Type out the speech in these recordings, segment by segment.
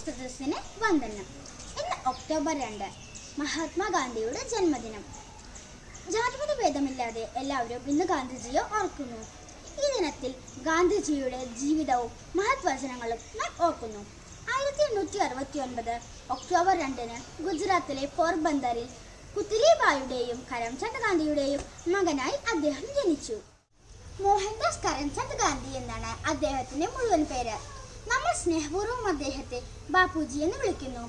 സദസ്സിന് വന്ദനം. ഇന്ന് ഒക്ടോബർ 2 മഹാത്മാഗാന്ധിയുടെ ജന്മദിനം. ജാതിമത ഭേദമില്ലാതെ എല്ലാവരും ഇന്ന് ഗാന്ധിജിയെ ഓർക്കുന്നു. ഈ ദിനത്തിൽ ഗാന്ധിജിയുടെ ജീവിതവും മഹത്വചനങ്ങളും നാം ഓർക്കുന്നു. 1869 ഒക്ടോബർ 2 ഗുജറാത്തിലെ പോർബന്ദറിൽ പുത്ലിബായിയുടെയും കരംചന്ദ് ഗാന്ധിയുടെയും മകനായി അദ്ദേഹം ജനിച്ചു. മോഹൻദാസ് കരംചന്ദ് ഗാന്ധി എന്നാണ് അദ്ദേഹത്തിന്റെ മുഴുവൻ പേര്. നമ്മൾ സ്നേഹപൂർവ്വം അദ്ദേഹത്തെ ബാപ്പുജി എന്ന് വിളിക്കുന്നു.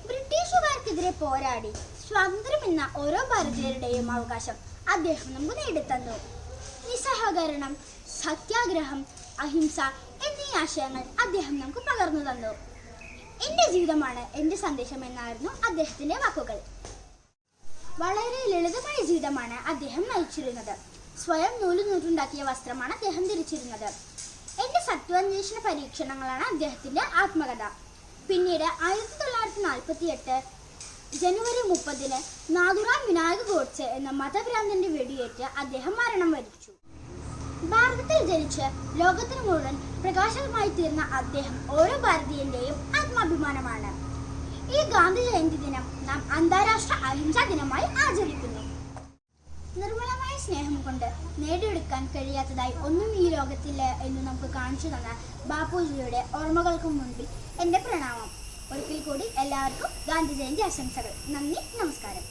ബ്രിട്ടീഷുകാർക്കെതിരെ പോരാടി സ്വാതന്ത്ര്യമെന്ന ഓരോ ഭാരതീയരുടെയും അവകാശം അദ്ദേഹം നമുക്ക് നേടിത്തന്നു. നിസ്സഹകരണം, സത്യാഗ്രഹം, അഹിംസ എന്നീ ആശയങ്ങൾ അദ്ദേഹം നമുക്ക് പകർന്നു തന്നു. എൻ്റെ ജീവിതമാണ് എൻ്റെ സന്ദേശം എന്നായിരുന്നു അദ്ദേഹത്തിൻ്റെ വാക്കുകൾ. വളരെ ലളിതമായ ജീവിതമാണ് അദ്ദേഹം നയിച്ചിരുന്നത്. സ്വയം നൂലുണ്ടാക്കിയ വസ്ത്രമാണ് അദ്ദേഹം ധരിച്ചിരുന്നത്. എൻ്റെ സത്വാന്വേഷണ പരീക്ഷണങ്ങളാണ് അദ്ദേഹത്തിൻ്റെ ആത്മകഥ. പിന്നീട് 1948 ജനുവരി 30 നാഥുറാം വിനായക ഗോഡ്സെ എന്ന മതഭ്രാന്തന്റെ വെടിയേറ്റ് അദ്ദേഹം മരണം വരിച്ചു. ഭാരതത്തിൽ ജനിച്ച് ലോകത്തിന് മുഴുവൻ പ്രകാശമായി തീർന്ന അദ്ദേഹം ഓരോ ഭാരതീയന്റെയും ആത്മാഭിമാനമാണ്. ഈ ഗാന്ധി ജയന്തി ദിനം നാം അന്താരാഷ്ട്ര അഹിംസാ ദിനമായി ആചരിക്കുന്നു. നിർമ്മലമായ സ്നേഹം കൊണ്ട് നേടിയെടുക്കാൻ കഴിയാത്തതായി ഒന്നും ഈ ലോകത്തില്ല എന്ന് നമുക്ക് കാണിച്ചു തന്ന ബാപ്പുജിയുടെ ഓർമ്മകൾക്ക് മുൻപിൽ എൻ്റെ പ്രണാമം. ഒരിക്കൽ കൂടി എല്ലാവർക്കും ഗാന്ധി ജയന്തി ആശംസകൾ. നന്ദി, നമസ്കാരം.